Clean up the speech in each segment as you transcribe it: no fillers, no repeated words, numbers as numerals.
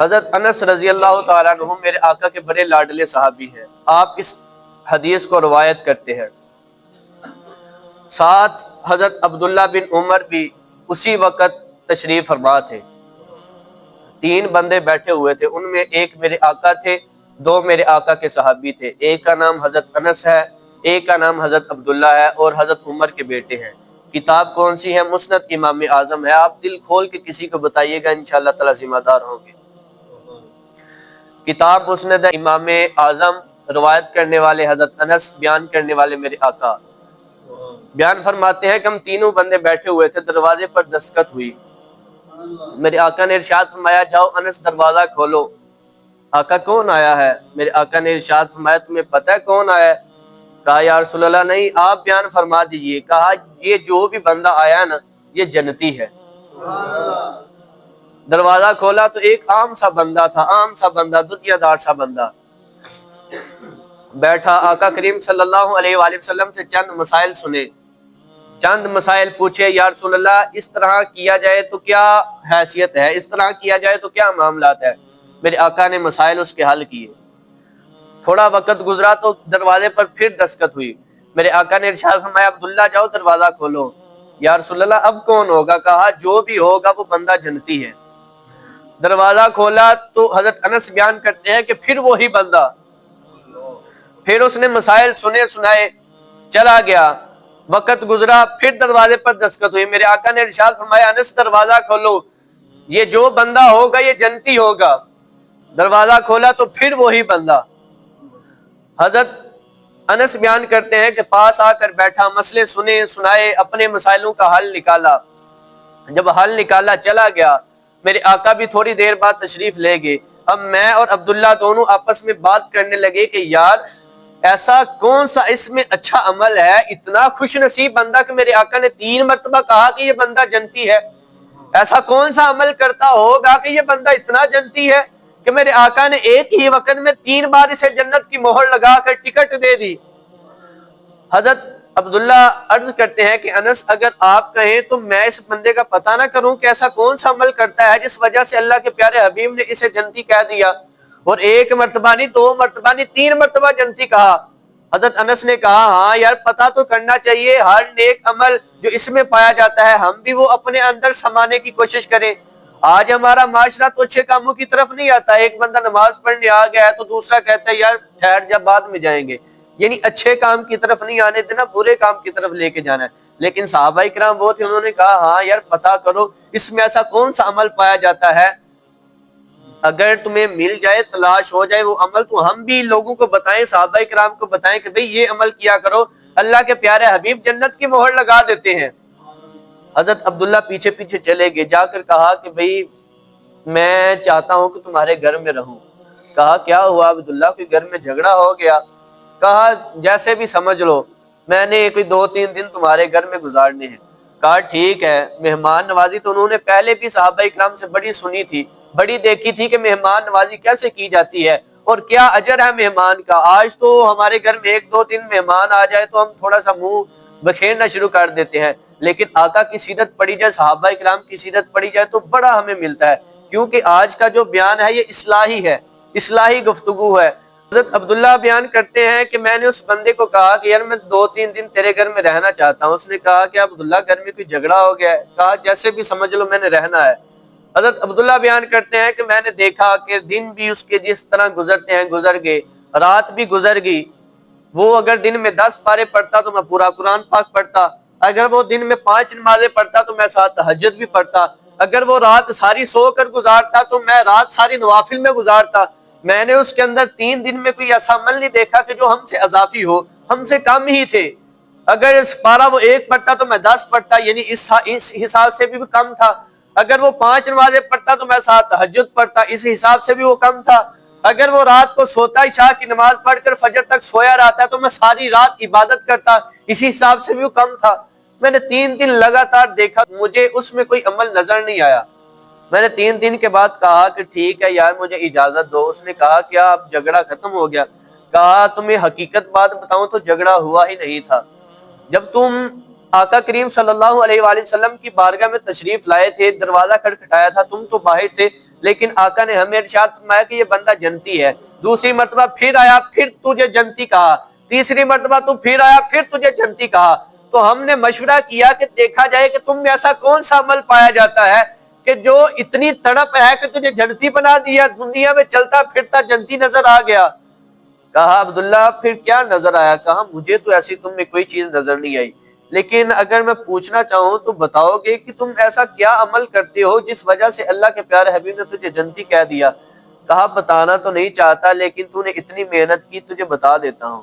حضرت انس رضی اللہ تعالیٰ عنہ میرے آقا کے بڑے لاڈلے صحابی ہیں۔ آپ اس حدیث کو روایت کرتے ہیں۔ ساتھ حضرت عبداللہ بن عمر بھی اسی وقت تشریف فرما تھے۔ 3 بندے بیٹھے ہوئے تھے، ان میں ایک میرے آقا تھے، 2 میرے آقا کے صحابی تھے۔ ایک کا نام حضرت انس ہے، ایک کا نام حضرت عبداللہ ہے، اور حضرت عمر کے بیٹے ہیں۔ کتاب کون سی ہے؟ مسند امام اعظم ہے۔ آپ دل کھول کے کسی کو بتائیے گا، انشاءاللہ تعالی ذمہ دار ہوں گے۔ کتاب مسند امام اعظم، روایت کرنے والے حضرت انس، بیان کرنے والے میرے آقا۔ بیان فرماتے ہیں کہ ہم تینوں بندے بیٹھے ہوئے تھے، دروازے پر دستخط ہوئی۔ میرے آقا نے ارشاد فرمایا جاؤ انس دروازہ کھولو۔ آقا کون آیا ہے؟ میرے آقا نے ارشاد فرمایا تمہیں پتہ ہے کون آیا ہے؟ کہا یا رسول اللہ نہیں، آپ بیان فرما دیجئے۔ کہا یہ جو بھی بندہ آیا نا یہ جنتی ہے۔ دروازہ کھولا تو ایک عام سا بندہ تھا، عام سا بندہ، دنیا دار سا بندہ بیٹھا۔ آقا کریم صلی اللہ علیہ وآلہ وسلم سے چند مسائل سنے، چند مسائل پوچھے۔ یا رسول اللہ اس طرح کیا جائے تو کیا حیثیت ہے، اس طرح کیا جائے تو کیا معاملات ہے؟ میرے آقا نے مسائل اس کے حل کیے۔ تھوڑا وقت گزرا تو دروازے پر پھر دستخط ہوئی۔ میرے آقا نے ارشاد فرمایا عبداللہ جاؤ دروازہ کھولو۔ یا رسول اللہ اب کون ہوگا؟ کہا جو بھی ہوگا وہ بندہ جنتی ہے۔ دروازہ کھولا تو حضرت انس بیان کرتے ہیں کہ پھر وہی بندہ، پھر اس نے مسائل سنے سنائے، چلا گیا۔ وقت گزرا، پھر دروازے پر دستخط ہوئی۔ میرے آقا نے ارشاد فرمایا انس دروازہ کھولو، یہ جو بندہ ہوگا یہ جنتی ہوگا۔ دروازہ کھولا تو پھر وہی بندہ۔ حضرت انس بیان کرتے ہیں کہ پاس آ کر بیٹھا، مسئلے سنے سنائے، اپنے مسائلوں کا حل نکالا۔ جب حل نکالا چلا گیا، میرے آقا بھی تھوڑی دیر بعد تشریف لے گئے۔ اب میں اور عبداللہ دونوں آپس میں بات کرنے لگے کہ یار ایسا کون سا اس میں اچھا عمل ہے، اتنا خوش نصیب بندہ کہ میرے آقا نے 3 مرتبہ کہا کہ یہ بندہ جنتی ہے۔ ایسا کون سا عمل کرتا ہوگا کہ یہ بندہ اتنا جنتی ہے کہ میرے آقا نے ایک ہی وقت میں 3 بار اسے جنت کی مہر لگا کر ٹکٹ دے دی۔ حضرت عبداللہ عرض کرتے ہیں کہ انس اگر آپ کہیں تو میں اس بندے کا پتہ نہ کروں کہ ایسا کون سا عمل کرتا ہے جس وجہ سے اللہ کے پیارے حبیب نے اسے جنتی کہہ دیا، اور 1 مرتبہ نہیں، 2 مرتبہ نہیں، 3 مرتبہ جنتی کہا۔ حضرت انس نے کہا ہاں یار پتہ تو کرنا چاہیے، ہر نیک عمل جو اس میں پایا جاتا ہے ہم بھی وہ اپنے اندر سمانے کی کوشش کریں۔ آج ہمارا معاشرہ تو اچھے کاموں کی طرف نہیں آتا، ایک بندہ نماز پڑھنے آ گیا ہے تو دوسرا کہتا ہے یار ٹھہر جا بعد میں جائیں گے، یعنی اچھے کام کی طرف نہیں آنے دینا، برے کام کی طرف لے کے جانا ہے۔ لیکن صحابہ کرام وہ تھے، انہوں نے کہا ہاں یار پتہ کرو اس میں ایسا کون سا عمل پایا جاتا ہے، اگر تمہیں مل جائے تلاش ہو جائے وہ عمل تو ہم بھی لوگوں کو بتائیں، صحابہ کرام کو بتائیں کہ بھئی یہ عمل کیا کرو، اللہ کے پیارے حبیب جنت کی مہر لگا دیتے ہیں۔ حضرت عبداللہ پیچھے پیچھے چلے گئے، جا کر کہا کہ بھئی میں چاہتا ہوں کہ تمہارے گھر میں رہوں۔ کہا کیا ہوا عبداللہ، کوئی گھر میں جھگڑا ہو گیا؟ کہا جیسے بھی سمجھ لو، میں نے کوئی 2-3 دن تمہارے گھر میں گزارنے ہیں۔ کہا ٹھیک ہے۔ مہمان نوازی تو انہوں نے پہلے بھی صحابہ اکرام سے بڑی سنی تھی، بڑی دیکھی تھی کہ مہمان نوازی کیسے کی جاتی ہے اور کیا اجر ہے مہمان کا۔ آج تو ہمارے گھر میں 1-2 دن مہمان آ جائے تو ہم تھوڑا سا منہ بکھیرنا شروع کر دیتے ہیں، لیکن آقا کی سیرت پڑھی جائے، صحابہ اکرام کی سیرت پڑھی جائے تو بڑا ہمیں ملتا ہے، کیونکہ آج کا جو بیان ہے یہ اصلاحی ہے، اصلاحی گفتگو ہے۔ حضرت عبداللہ بیان کرتے ہیں کہ میں نے اس بندے کو کہا کہ یار میں 2-3 دن تیرے گھر میں رہنا چاہتا ہوں۔ اس نے کہا کہ عبداللہ گھر میں کوئی جھگڑا ہو گیا ہے؟ کہا جیسے بھی سمجھ لو میں نے رہنا ہے۔ حضرت عبداللہ بیان کرتے ہیں کہ میں نے دیکھا کہ دن بھی اس کے جس طرح گزرتے ہیں گزر گئے، رات بھی گزر گئی۔ وہ اگر دن میں 10 پارے پڑھتا تو میں پورا قرآن پاک پڑھتا، اگر وہ دن میں 5 نمازیں پڑھتا تو میں ساتھ تہجد بھی پڑھتا، اگر وہ رات ساری سو کر گزارتا تو میں رات ساری نوافل میں گزارتا۔ میں نے اس کے اندر 3 دن میں کوئی ایسا عمل نہیں دیکھا کہ جو ہم سے اضافی ہو، ہم سے کم ہی تھے۔ اگر اس پارا وہ 1 پڑھتا تو میں 10 پڑھتا، یعنی اس حساب سے بھی کم تھا۔ اگر وہ 5 نمازیں پڑھتا تو میں ساتھ تہجد پڑھتا، اس حساب سے بھی وہ کم تھا۔ اگر وہ رات کو سوتا عشاء کی نماز پڑھ کر فجر تک سویا رہتا تو میں ساری رات عبادت کرتا، اسی حساب سے بھی وہ کم تھا۔ میں نے 3 دن لگاتار دیکھا، مجھے اس میں کوئی عمل نظر نہیں آیا۔ میں نے 3 دن کے بعد کہا کہ ٹھیک ہے یار مجھے اجازت دو۔ اس نے کہا کیا اب جھگڑا ختم ہو گیا؟ کہا تمہیں حقیقت بات بتاؤں تو جھگڑا ہوا ہی نہیں تھا۔ جب تم آقا کریم صلی اللہ علیہ وآلہ وسلم کی بارگاہ میں تشریف لائے تھے، دروازہ کھٹکھٹایا تھا، تم تو باہر تھے، لیکن آقا نے ہمیں ارشاد فرمایا کہ یہ بندہ جنتی ہے۔ دوسری مرتبہ پھر آیا، پھر تجھے جنتی کہا، تیسری مرتبہ تو پھر آیا، پھر تجھے جنتی کہا۔ تو ہم نے مشورہ کیا کہ دیکھا جائے کہ تم میں ایسا کون سا عمل پایا جاتا ہے کہ جو اتنی تڑپ ہے کہ تجھے جنتی بنا دیا، دنیا میں چلتا پھرتا جنتی نظر آ گیا۔ کہا عبداللہ پھر کیا نظر آیا؟ کہا مجھے تو ایسی تم میں کوئی چیز نظر نہیں آئی، لیکن اگر میں پوچھنا چاہوں تو بتاؤ گے کہ تم ایسا کیا عمل کرتے ہو جس وجہ سے اللہ کے پیارے حبیب نے تجھے جنتی کہہ دیا؟ کہا بتانا تو نہیں چاہتا، لیکن تو نے اتنی محنت کی، تجھے بتا دیتا ہوں۔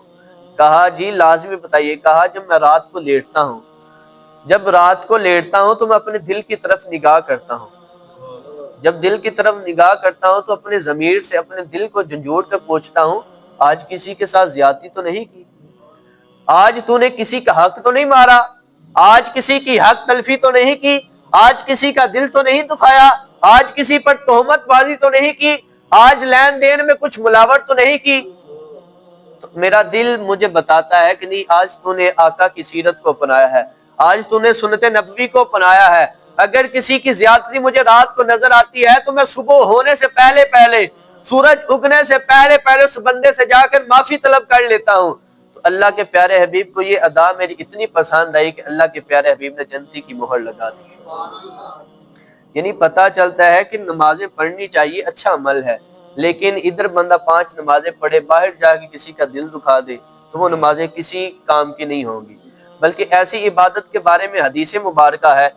کہا جی لازمی بتائیے۔ کہا جب میں رات کو لیٹتا ہوں، جب رات کو لیٹتا ہوں تو میں اپنے دل کی طرف نگاہ کرتا ہوں، جب دل کی طرف نگاہ کرتا ہوں تو اپنے ضمیر سے اپنے دل کو جھنجھوڑ کر پوچھتا ہوں آج کسی کے ساتھ زیادتی تو نہیں کی، آج تو نے کسی کا حق تو نہیں مارا، آج کسی کی حق تلفی تو نہیں کی، آج کسی کا دل تو نہیں دکھایا، آج کسی پر تہمت بازی تو نہیں کی، آج لین دین میں کچھ ملاوٹ تو نہیں کی۔ تو میرا دل مجھے بتاتا ہے کہ نہیں، آج تو نے آقا کی سیرت کو اپنایا ہے، آج تو نے سنت نبوی کو اپنایا ہے۔ اگر کسی کی زیادتی مجھے رات کو نظر آتی ہے تو میں صبح ہونے سے پہلے پہلے، سورج اگنے سے پہلے پہلے اس بندے سے جا کر معافی طلب کر لیتا ہوں۔ تو اللہ کے پیارے حبیب کو یہ ادا میری اتنی پسند آئی کہ اللہ کے پیارے حبیب نے جنتی کی مہر لگا دی۔ یعنی پتہ چلتا ہے کہ نمازیں پڑھنی چاہیے، اچھا عمل ہے، لیکن ادھر بندہ 5 نمازیں پڑھے، باہر جا کے کسی کا دل دکھا دے تو وہ نمازیں کسی کام کی نہیں ہوں گی۔ بلکہ ایسی عبادت کے بارے میں حدیث مبارکہ ہے،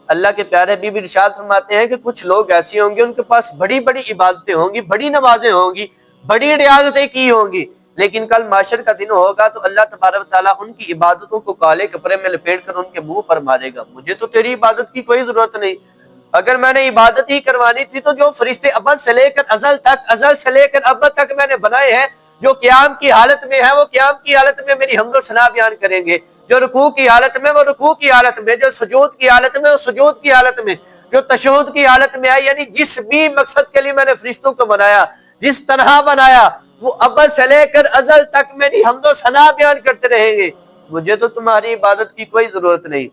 اللہ کے پیارے حبیب ارشاد فرماتے ہیں کہ کچھ لوگ ایسے ہوں گے، ان کے پاس بڑی بڑی عبادتیں ہوں گی، بڑی نمازیں ہوں گی، بڑی ریاضتیں کی ہوں گی، لیکن کل معاشر کا دن ہوگا تو اللہ تبارک و تعالیٰ ان کی عبادتوں کو کالے کپڑے میں لپیٹ کر ان کے منہ پر مارے گا، مجھے تو تیری عبادت کی کوئی ضرورت نہیں، اگر میں نے عبادت ہی کروانی تھی تو جو فرشتے ابد سے لے کر ازل تک، ازل سے لے کر ابد تک میں نے بنائے ہیں، جو قیام کی حالت میں ہے وہ قیام کی حالت میں میری حمد و ثنا بیان کریں گے، جو رکوع کی حالت میں وہ رکوع کی حالت میں، جو سجود کی حالت میں وہ سجود کی حالت میں، جو تشہد کی حالت میں ہے، یعنی جس بھی مقصد کے لیے میں نے فرشتوں کو بنایا، جس طرح بنایا، وہ ابد سے لے کر ازل تک میری حمد و ثنا بیان کرتے رہیں گے۔ مجھے تو تمہاری عبادت کی کوئی ضرورت نہیں،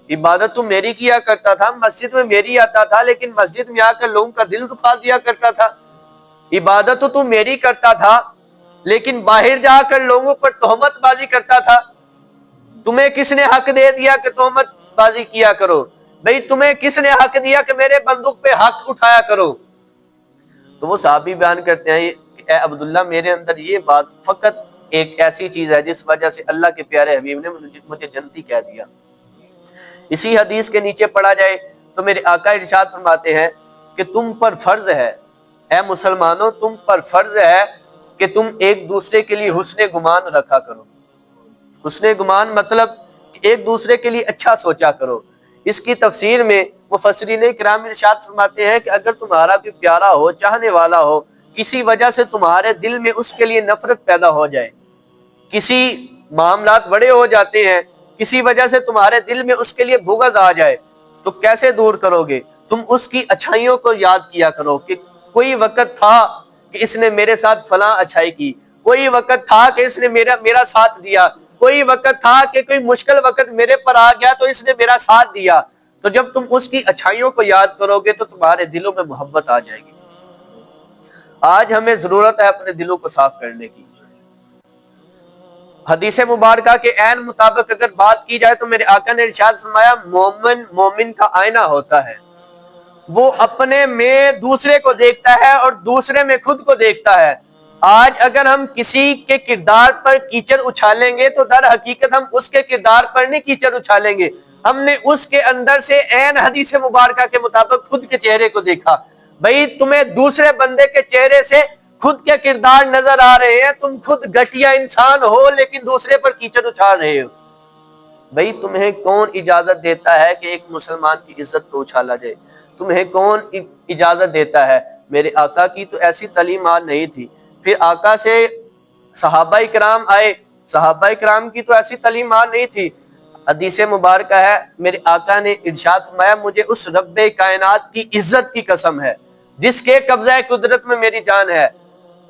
عبادت تو میری کیا کرتا تھا، مسجد میں میری آتا تھا، لیکن مسجد میں آ کر لوگوں کا دل دکھا دیا کرتا تھا۔ عبادت تو تم میری کرتا تھا، لیکن باہر جا کر لوگوں پر تہمت بازی کرتا تھا۔ تمہیں کس نے حق دے دیا کہ تہمت بازی کیا کرو؟ بھئی تمہیں کس نے حق دیا کہ میرے بندوق پہ حق اٹھایا کرو؟ تو وہ صحابی بیان کرتے ہیں کہ اے عبداللہ میرے اندر یہ بات فقط ایک ایسی چیز ہے جس وجہ سے اللہ کے پیارے حبیب نے مجھے جنتی کہہ دیا۔ اسی حدیث کے نیچے پڑھا جائے تو میرے آقا ارشاد فرماتے ہیں کہ تم پر فرض ہے، اے مسلمانوں تم پر فرض ہے کہ تم ایک دوسرے کے لیے حسن گمان رکھا کرو۔ حسن گمان مطلب ایک دوسرے کے لیے اچھا سوچا کرو۔ اس کی تفسیر میں مفسرین کرام ارشاد فرماتے ہیں کہ اگر تمہارا کوئی پیارا ہو، چاہنے والا ہو، کسی وجہ سے تمہارے دل میں اس کے لیے نفرت پیدا ہو جائے، کسی معاملات بڑے ہو جاتے ہیں، کسی وجہ سے تمہارے دل میں اس کے لیے بغض آ جائے، تو کیسے دور کرو گے؟ تم اس کی اچھائیوں کو یاد کیا کرو کہ کوئی وقت تھا کہ اس نے میرے ساتھ فلاں اچھائی کی، کوئی وقت تھا کہ اس نے میرا ساتھ دیا، کوئی وقت تھا کہ کوئی مشکل وقت میرے پر آ گیا تو اس نے میرا ساتھ دیا۔ تو جب تم اس کی اچھائیوں کو یاد کرو گے تو تمہارے دلوں میں محبت آ جائے گی۔ آج ہمیں ضرورت ہے اپنے دلوں کو صاف کرنے کی۔ حدیث مبارکہ کے عین مطابق اگر بات کی جائے تو میرے آقا نے ارشاد فرمایا مومن کا آئینہ ہوتا ہے، وہ اپنے میں دوسرے کو دیکھتا ہے اور دوسرے میں خود کو دیکھتا ہے۔ آج اگر ہم کسی کے کردار پر کیچڑ اچھالیں گے تو در حقیقت ہم اس کے کردار پر نہیں کیچڑ اچھالیں گے، ہم نے اس کے اندر سے عین حدیث مبارکہ کے مطابق خود کے چہرے کو دیکھا۔ بھئی تمہیں دوسرے بندے کے چہرے سے خود کے کردار نظر آ رہے ہیں، تم خود گھٹیا انسان ہو لیکن دوسرے پر کیچڑ اچھال رہے ہو۔ بھئی تمہیں کون اجازت دیتا ہے کہ ایک مسلمان کی عزت کو اچھالا جائے؟ تمہیں کون اجازت دیتا ہے؟ میرے آقا کی تو ایسی تعلیمات نہیں تھی۔ پھر آقا سے صحابہ کرام آئے، صحابہ کرام کی تو ایسی تعلیمات نہیں تھی۔ حدیث مبارکہ ہے میرے آقا نے ارشاد فرمایا مجھے اس رب کائنات کی عزت کی قسم ہے جس کے قبضہ قدرت میں میری جان ہے،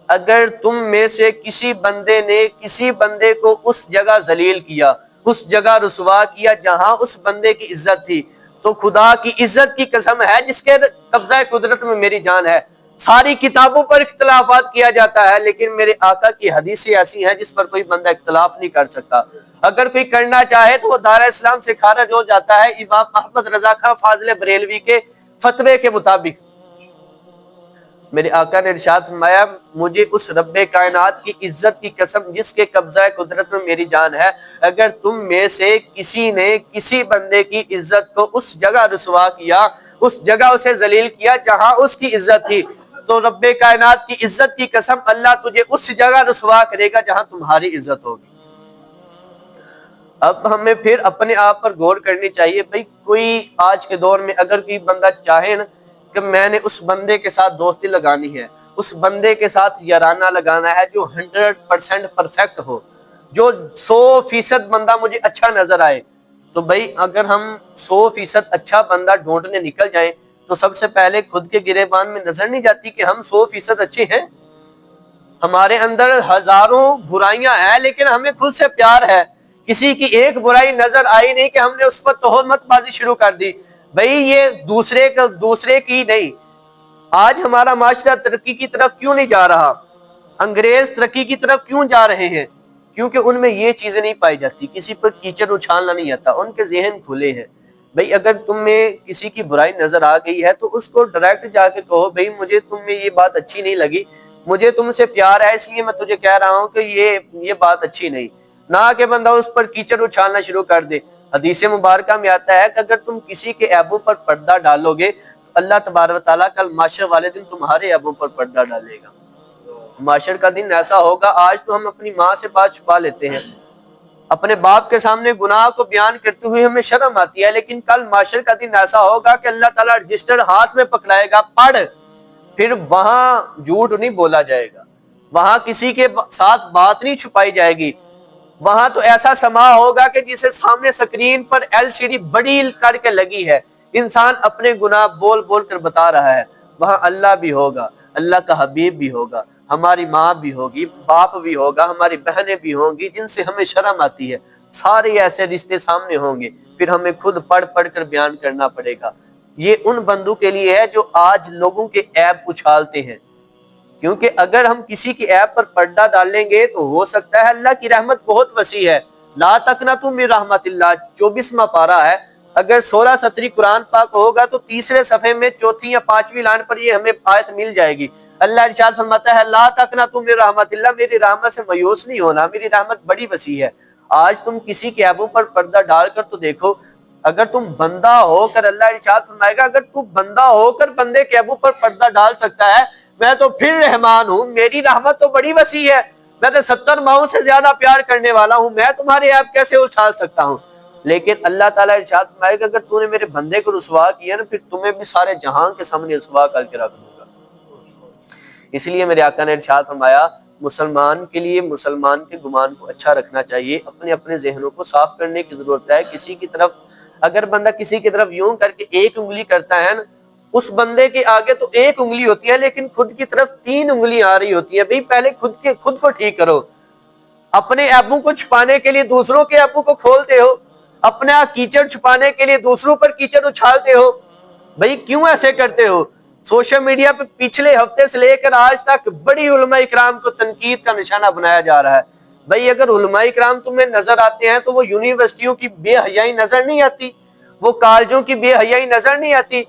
اگر تم میں سے کسی بندے نے کسی بندے کو اس جگہ ذلیل کیا، اس جگہ رسوا کیا جہاں اس بندے کی عزت تھی، تو خدا کی عزت کی قسم ہے جس کے قبضہ قدرت میں میری جان ہے۔ ساری کتابوں پر اختلافات کیا جاتا ہے، لیکن میرے آقا کی حدیثیں ایسی ہیں جس پر کوئی بندہ اختلاف نہیں کر سکتا۔ اگر کوئی کرنا چاہے تو وہ دار اسلام سے خارج ہو جاتا ہے امام احمد رضا خان فاضل بریلوی کے فتوے کے مطابق۔ میرے آقا نے ارشاد فرمایا مجھے اس رب کائنات کی عزت کی قسم جس کے قبضہ قدرت میں میری جان ہے، اگر تم میں سے کسی نے کسی بندے کی عزت کو اس جگہ رسوا کیا، اس جگہ اسے ذلیل کیا جہاں اس کی عزت تھی، تو رب کائنات کی عزت کی قسم اللہ تجھے اس جگہ رسوا کرے گا جہاں تمہاری عزت ہوگی۔ اب ہمیں پھر اپنے آپ پر غور کرنی چاہیے۔ بھئی کوئی آج کے دور میں اگر کوئی بندہ چاہے نا کہ میں نے اس بندے کے ساتھ دوستی لگانی ہے، اس بندے کے ساتھ یارانہ لگانا ہے جو 100% پرفیکٹ ہو، جو 100% بندہ مجھے اچھا نظر آئے، تو بھئی اگر ہم 100% اچھا بندہ ڈھونڈنے نکل جائیں تو سب سے پہلے خود کے گریبان میں نظر نہیں جاتی کہ ہم 100% اچھے ہیں؟ ہمارے اندر ہزاروں برائیاں ہیں لیکن ہمیں خود سے پیار ہے۔ کسی کی ایک برائی نظر آئی نہیں کہ ہم نے اس پر تہمت بازی شروع کر دی، بھئی یہ دوسرے کی نہیں۔ آج ہمارا معاشرہ ترقی کی طرف کیوں نہیں جا رہا؟ انگریز ترقی کی طرف کیوں جا رہے ہیں؟ کیونکہ ان میں یہ چیزیں نہیں پائی جاتی، کسی پر کیچڑ اچھالنا نہیں آتا، ان کے ذہن کھلے ہیں۔ بھئی اگر تم میں کسی کی برائی نظر آ گئی ہے تو اس کو ڈائریکٹ جا کے کہو بھئی مجھے تم میں یہ بات اچھی نہیں لگی، مجھے تم سے پیار ہے اس لیے میں تجھے کہہ رہا ہوں کہ یہ بات اچھی نہیں، نہ کہ بندہ اس پر کیچڑ اچھالنا شروع کر دے۔ حدیث مبارکہ میں آتا ہے کہ اگر تم کسی کے عیبوں پر پردہ ڈالو گے تو اللہ تبارک و تعالیٰ کل معاشر والے دن تمہارے عیبوں پر پردہ ڈالے گا۔ معاشر کا دن ایسا ہوگا، آج تو ہم اپنی ماں سے بات چھپا لیتے ہیں، اپنے باپ کے سامنے گناہ کو بیان کرتے ہوئے ہمیں شرم آتی ہے، لیکن کل معاشر کا دن ایسا ہوگا کہ اللہ تعالیٰ رجسٹر ہاتھ میں پکڑائے گا، پڑھ، پھر وہاں جھوٹ نہیں بولا جائے گا، وہاں کسی کے ساتھ بات نہیں چھپائی جائے گی، وہاں تو ایسا سما ہوگا کہ جسے سامنے سکرین پر LCD بڑی کر کے لگی ہے، انسان اپنے گناہ بول بول کر بتا رہا ہے، وہاں اللہ بھی ہوگا، اللہ کا حبیب بھی ہوگا، ہماری ماں بھی ہوگی، باپ بھی ہوگا، ہماری بہنیں بھی ہوں گی جن سے ہمیں شرم آتی ہے، سارے ایسے رشتے سامنے ہوں گے، پھر ہمیں خود پڑھ پڑھ کر بیان کرنا پڑے گا۔ یہ ان بندوں کے لیے ہے جو آج لوگوں کے عیب اچھالتے ہیں، کیونکہ اگر ہم کسی کی عیب پر پردہ ڈالیں گے تو ہو سکتا ہے، اللہ کی رحمت بہت وسیع ہے، لا تقنطوا من رحمت اللہ 24واں پارہ ہے، اگر 16 قرآن پاک ہوگا تو تیسرے صفحے میں چوتھی یا پانچویں لائن پر یہ ہمیں آیت مل جائے گی۔ اللہ ارشاد فرماتا ہے لا تقنطوا من رحمت اللہ، میری رحمت سے مایوس نہیں ہونا، میری رحمت بڑی وسیع ہے۔ آج تم کسی کے عیبوں پر پردہ ڈال کر تو دیکھو، اگر تم بندہ ہو کر، اللہ ارشاد فرمائے گا اگر تم بندہ ہو کر بندے کے عیبوں پر پردہ ڈال سکتا ہے، میں تو پھر رحمان ہوں، میری رحمت تو بڑی وسیع ہے، میں تو 70 ماؤں سے زیادہ پیار کرنے والا ہوں، میں تمہارے عیب کیسے اچھال سکتا ہوں؟ لیکن اللہ تعالیٰ ارشاد فرمائے گا اگر تو نے میرے بندے کو رسوا کیا نا، پھر تمہیں بھی سارے جہان کے سامنے رسوا کر کے رکھ دوں گا۔ اس لیے میرے آقا نے ارشاد فرمایا مسلمان کے لیے مسلمان کے گمان کو اچھا رکھنا چاہیے، اپنے اپنے ذہنوں کو صاف کرنے کی ضرورت ہے۔ کسی کی طرف اگر بندہ کسی کی طرف یوں کر کے ایک انگلی کرتا ہے نا، اس بندے کے آگے تو ایک انگلی ہوتی ہے لیکن خود کی طرف 3 انگلیاں آ رہی ہوتی ہیں۔ بھئی پہلے خود کو ٹھیک کرو، اپنے عیبوں کو چھپانے کے لیے دوسروں کے عیبوں کو کھولتے ہو، اپنا کیچڑ چھپانے کے لیے دوسروں پر کیچڑ اچھالتے ہو، بھئی کیوں ایسے کرتے ہو؟ سوشل میڈیا پہ پچھلے ہفتے سے لے کر آج تک بڑی علماء اکرام کو تنقید کا نشانہ بنایا جا رہا ہے۔ بھئی اگر علماء اکرام تمہیں نظر آتے ہیں تو وہ یونیورسٹیوں کی بے حیائی نظر نہیں آتی؟ وہ کالجوں کی بے حیائی نظر نہیں آتی؟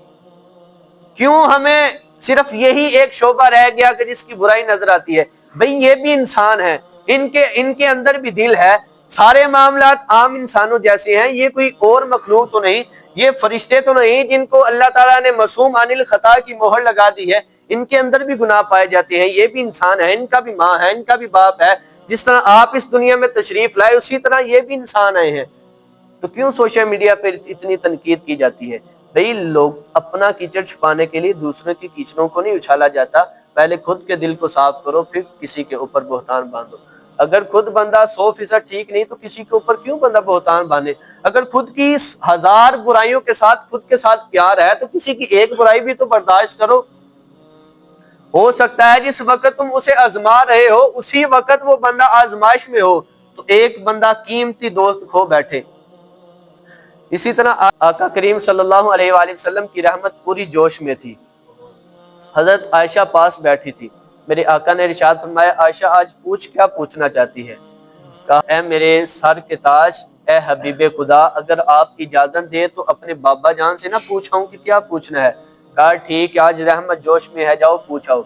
کیوں ہمیں صرف یہی ایک شعبہ رہ گیا کہ جس کی برائی نظر آتی ہے؟ بھئی یہ بھی انسان ہیں، ان کے اندر بھی دل ہے، سارے معاملات عام انسانوں جیسے ہیں، یہ کوئی اور مخلوق تو نہیں، یہ فرشتے تو نہیں جن کو اللہ تعالیٰ نے معصوم عن الخطا کی مہر لگا دی ہے، ان کے اندر بھی گناہ پائے جاتے ہیں، یہ بھی انسان ہے، ان کا بھی ماں ہے، ان کا بھی باپ ہے، جس طرح آپ اس دنیا میں تشریف لائے اسی طرح یہ بھی انسان آئے ہیں۔ تو کیوں سوشل میڈیا پہ اتنی تنقید کی جاتی ہے؟ بھئی لوگ اپنا کیچڑ چھپانے کے لیے دوسروں کی کیچڑوں کو نہیں اچھالا جاتا، پہلے خود کے دل کو صاف کرو پھر کسی کے اوپر بہتان باندھو۔ اگر خود بندہ 100% ٹھیک نہیں تو کسی کے اوپر کیوں بندہ بہتان باندھے؟ اگر خود کی 1000 برائیوں کے ساتھ خود کے ساتھ پیار ہے تو کسی کی ایک برائی بھی تو برداشت کرو۔ ہو سکتا ہے جس وقت تم اسے آزما رہے ہو اسی وقت وہ بندہ آزمائش میں ہو تو ایک بندہ قیمتی دوست کھو بیٹھے۔ اسی طرح آقا کریم صلی اللہ علیہ وآلہ وسلم کی رحمت پوری جوش میں تھی. حضرت عائشہ پاس بیٹھی تھی. میرے آقا نے ارشاد فرمایا عائشہ آج پوچھ کیا پوچھنا چاہتی ہے؟ کہا اے میرے سر کے تاج، اے حبیب خدا، اگر آپ اجازت دے تو اپنے بابا جان سے نہ پوچھاؤں کہ کیا پوچھنا ہے؟ کہا ٹھیک ہے، آج رحمت جوش میں ہے، جاؤ پوچھاؤ.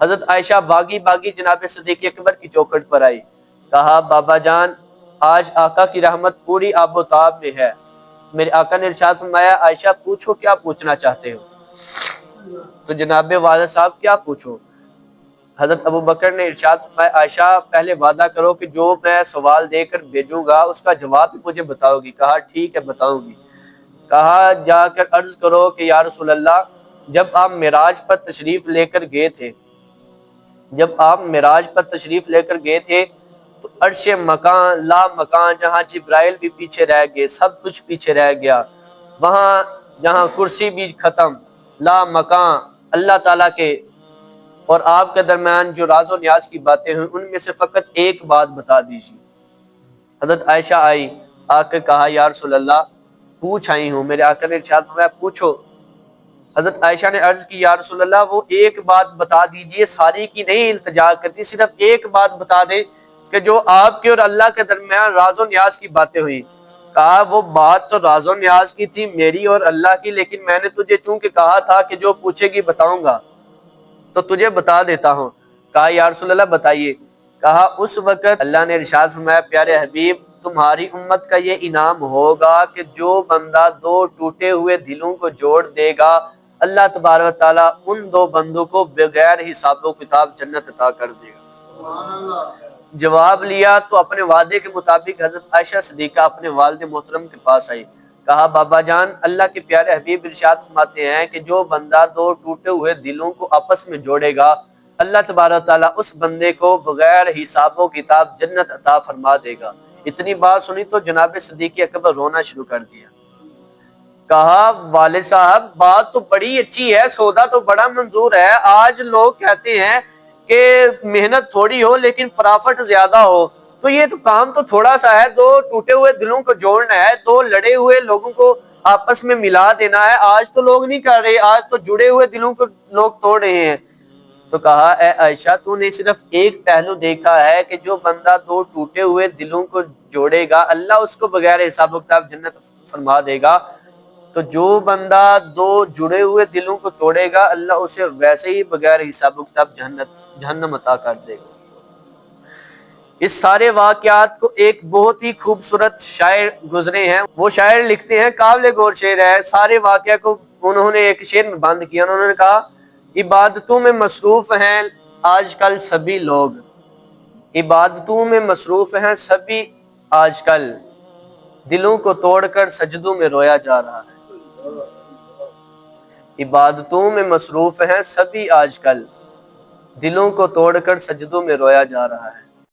حضرت عائشہ باغی باغی جناب صدیق اکبر کی چوکھٹ پر آئی. کہا بابا جان آج آقا کی رحمت پوری آب و تاب میں ہے. میرے آقا نے ارشاد فرمایا عائشہ پوچھو کیا پوچھنا چاہتے ہو؟ تو جناب والد صاحب کیا پوچھو؟ حضرت ابو بکر نے ارشاد فرمایا عائشہ پہلے وعدہ کرو کہ جو میں سوال دے کر بھیجوں گا اس کا جواب بھی مجھے بتاؤ گی. کہا ٹھیک ہے بتاؤں گی. کہا جا کر عرض کرو کہ یا رسول اللہ جب آپ معراج پر تشریف لے کر گئے تھے تو عرش مکان لا مکان، جہاں جبرائیل بھی پیچھے رہ گئے، سب کچھ پیچھے رہ گیا، وہاں جہاں کرسی بھی ختم، لا مکان اللہ تعالیٰ کے اور آپ کے درمیان جو راز و نیاز کی باتیں ہوئیں ان میں سے فقط ایک بات بتا دیجیے. حضرت عائشہ آئی، آ کے کہا یا رسول اللہ پوچھ آئی ہوں. میرے آقا نے ارشاد فرمایا پوچھو. حضرت عائشہ نے عرض کی یا رسول اللہ وہ ایک بات بتا دیجئے، ساری کی نہیں التجا کرتی، صرف ایک بات بتا دیں کہ جو آپ کے اور اللہ کے درمیان راز و نیاز کی باتیں ہوئی. کہا وہ بات تو راز و نیاز کی تھی میری اور اللہ کی، لیکن میں نے تجھے چونکہ کہا تھا کہ جو پوچھے گی بتاؤں گا تو تجھے بتا دیتا ہوں. کہا یا رسول اللہ بتائیے. کہا اس وقت اللہ نے ارشاد فرمایا پیارے حبیب تمہاری امت کا یہ انعام ہوگا کہ جو بندہ دو ٹوٹے ہوئے دلوں کو جوڑ دے گا اللہ تبارک و تعالیٰ ان دو بندوں کو بغیر حساب و کتاب جنت عطا کر دے گا. سبحان اللہ. جواب لیا تو اپنے وعدے کے مطابق حضرت عائشہ صدیقہ اپنے والد محترم کے پاس آئی. کہا بابا جان اللہ کے پیارے حبیب ارشاد فرماتے ہیں کہ جو بندہ دو ٹوٹے ہوئے دلوں کو آپس میں جوڑے گا اللہ تبارک تعالیٰ اس بندے کو بغیر حساب و کتاب جنت عطا فرما دے گا. اتنی بات سنی تو جناب صدیق اکبر رونا شروع کر دیا. کہا والد صاحب بات تو بڑی اچھی ہے، سودا تو بڑا منظور ہے. آج لوگ کہتے ہیں کہ محنت تھوڑی ہو لیکن پرافٹ زیادہ ہو، تو یہ تو کام تو تھوڑا سا ہے، دو ٹوٹے ہوئے دلوں کو جوڑنا ہے، دو لڑے ہوئے لوگوں کو آپس میں ملا دینا ہے. آج تو لوگ نہیں کر رہے، آج تو جڑے ہوئے دلوں کو لوگ توڑ رہے ہیں. تو کہا اے عائشہ تو نے صرف ایک پہلو دیکھا ہے کہ جو بندہ دو ٹوٹے ہوئے دلوں کو جوڑے گا اللہ اس کو بغیر حساب و کتاب جنت فرما دے گا، تو جو بندہ دو جڑے ہوئے دلوں کو توڑے گا اللہ اسے ویسے ہی بغیر حساب و کتاب جہنم عطا کر دے گا. اس سارے واقعات کو ایک بہت ہی خوبصورت شاعر گزرے ہیں، وہ شاعر لکھتے ہیں قابل غور شعر ہے. سارے واقعہ کو انہوں نے ایک شعر میں بند کیا. انہوں نے کہا عبادتوں میں مصروف ہیں آج کل سبھی لوگ، عبادتوں میں مصروف ہیں سبھی آج کل، دلوں کو توڑ کر سجدوں میں رویا جا رہا ہے. عبادتوں میں مصروف ہیں سبھی آج کل، دلوں کو توڑ کر سجدوں میں رویا جا رہا ہے.